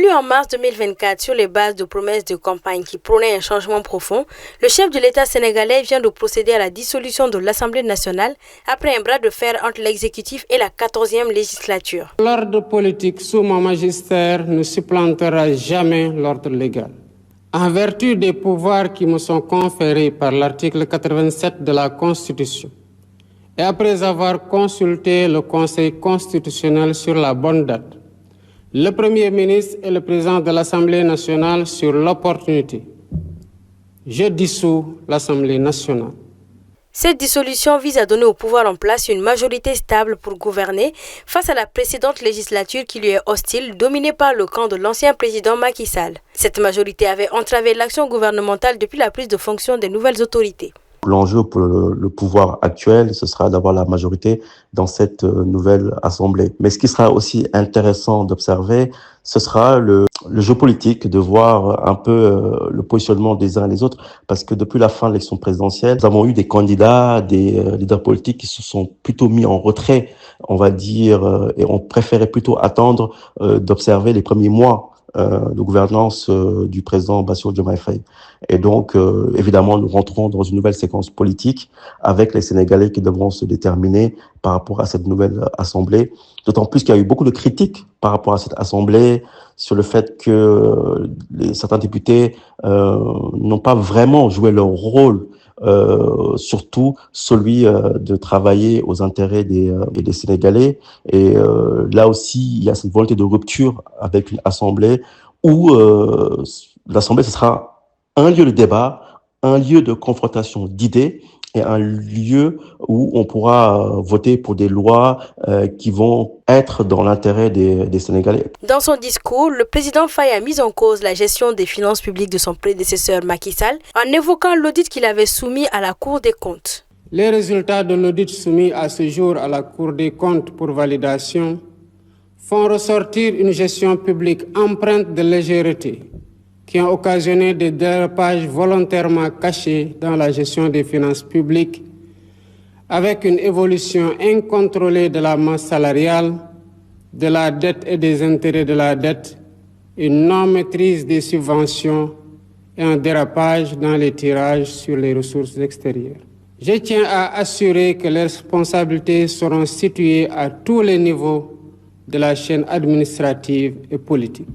Réélu en mars 2024 sur les bases de promesses de campagne qui prônaient un changement profond, le chef de l'État sénégalais vient de procéder à la dissolution de l'Assemblée nationale après un bras de fer entre l'exécutif et la 14e législature. L'ordre politique sous mon magistère ne supplantera jamais l'ordre légal. En vertu des pouvoirs qui me sont conférés par l'article 87 de la Constitution, et après avoir consulté le Conseil constitutionnel sur la bonne date, le Premier ministre et le Président de l'Assemblée nationale sur l'opportunité, je dissous l'Assemblée nationale. Cette dissolution vise à donner au pouvoir en place une majorité stable pour gouverner face à la précédente législature qui lui est hostile, dominée par le camp de l'ancien président Macky Sall. Cette majorité avait entravé l'action gouvernementale depuis la prise de fonction des nouvelles autorités. L'enjeu pour le pouvoir actuel, ce sera d'avoir la majorité dans cette nouvelle assemblée. Mais ce qui sera aussi intéressant d'observer, ce sera le jeu politique, de voir un peu le positionnement des uns et des autres, parce que depuis la fin de l'élection présidentielle, nous avons eu des candidats, des leaders politiques qui se sont plutôt mis en retrait, on va dire, et ont préféré plutôt attendre d'observer les premiers mois de gouvernance du président Bassirou Diomaye Faye. Et donc, évidemment, nous rentrons dans une nouvelle séquence politique avec les Sénégalais qui devront se déterminer par rapport à cette nouvelle assemblée. D'autant plus qu'il y a eu beaucoup de critiques par rapport à cette assemblée sur le fait que certains députés n'ont pas vraiment joué leur rôle, surtout celui de travailler aux intérêts des Sénégalais. Et là aussi, il y a cette volonté de rupture avec une assemblée où l'assemblée, ce sera un lieu de débat, un lieu de confrontation d'idées et un lieu où on pourra voter pour des lois qui vont être dans l'intérêt des Sénégalais. Dans son discours, le président Faye a mis en cause la gestion des finances publiques de son prédécesseur Macky Sall en évoquant l'audit qu'il avait soumis à la Cour des comptes. Les résultats de l'audit soumis à ce jour à la Cour des comptes pour validation font ressortir une gestion publique empreinte de légèreté qui ont occasionné des dérapages volontairement cachés dans la gestion des finances publiques, avec une évolution incontrôlée de la masse salariale, de la dette et des intérêts de la dette, une non-maîtrise des subventions et un dérapage dans les tirages sur les ressources extérieures. Je tiens à assurer que les responsabilités seront situées à tous les niveaux de la chaîne administrative et politique.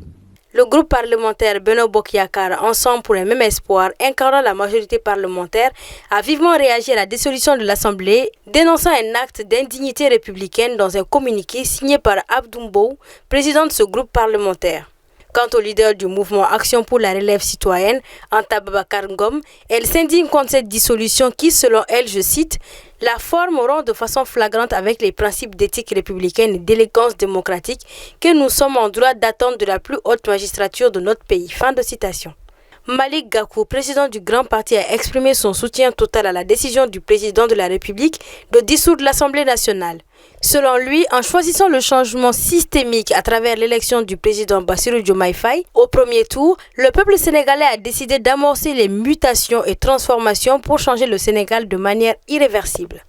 Le groupe parlementaire Benno Bokk Yakaar, Ensemble pour un même espoir, incarnant la majorité parlementaire, a vivement réagi à la dissolution de l'Assemblée, dénonçant un acte d'indignité républicaine dans un communiqué signé par Abdou Mbow, président de ce groupe parlementaire. Quant au leader du mouvement Action pour la relève citoyenne, Anta Babacar Ngom, elle s'indigne contre cette dissolution qui, selon elle, je cite, « la forme rompt de façon flagrante avec les principes d'éthique républicaine et d'élégance démocratique que nous sommes en droit d'attendre de la plus haute magistrature de notre pays ». Fin de citation. Malick Gakou, président du Grand Parti, a exprimé son soutien total à la décision du président de la République de dissoudre l'Assemblée nationale. Selon lui, en choisissant le changement systémique à travers l'élection du président Bassirou Diomaye Faye au premier tour, le peuple sénégalais a décidé d'amorcer les mutations et transformations pour changer le Sénégal de manière irréversible.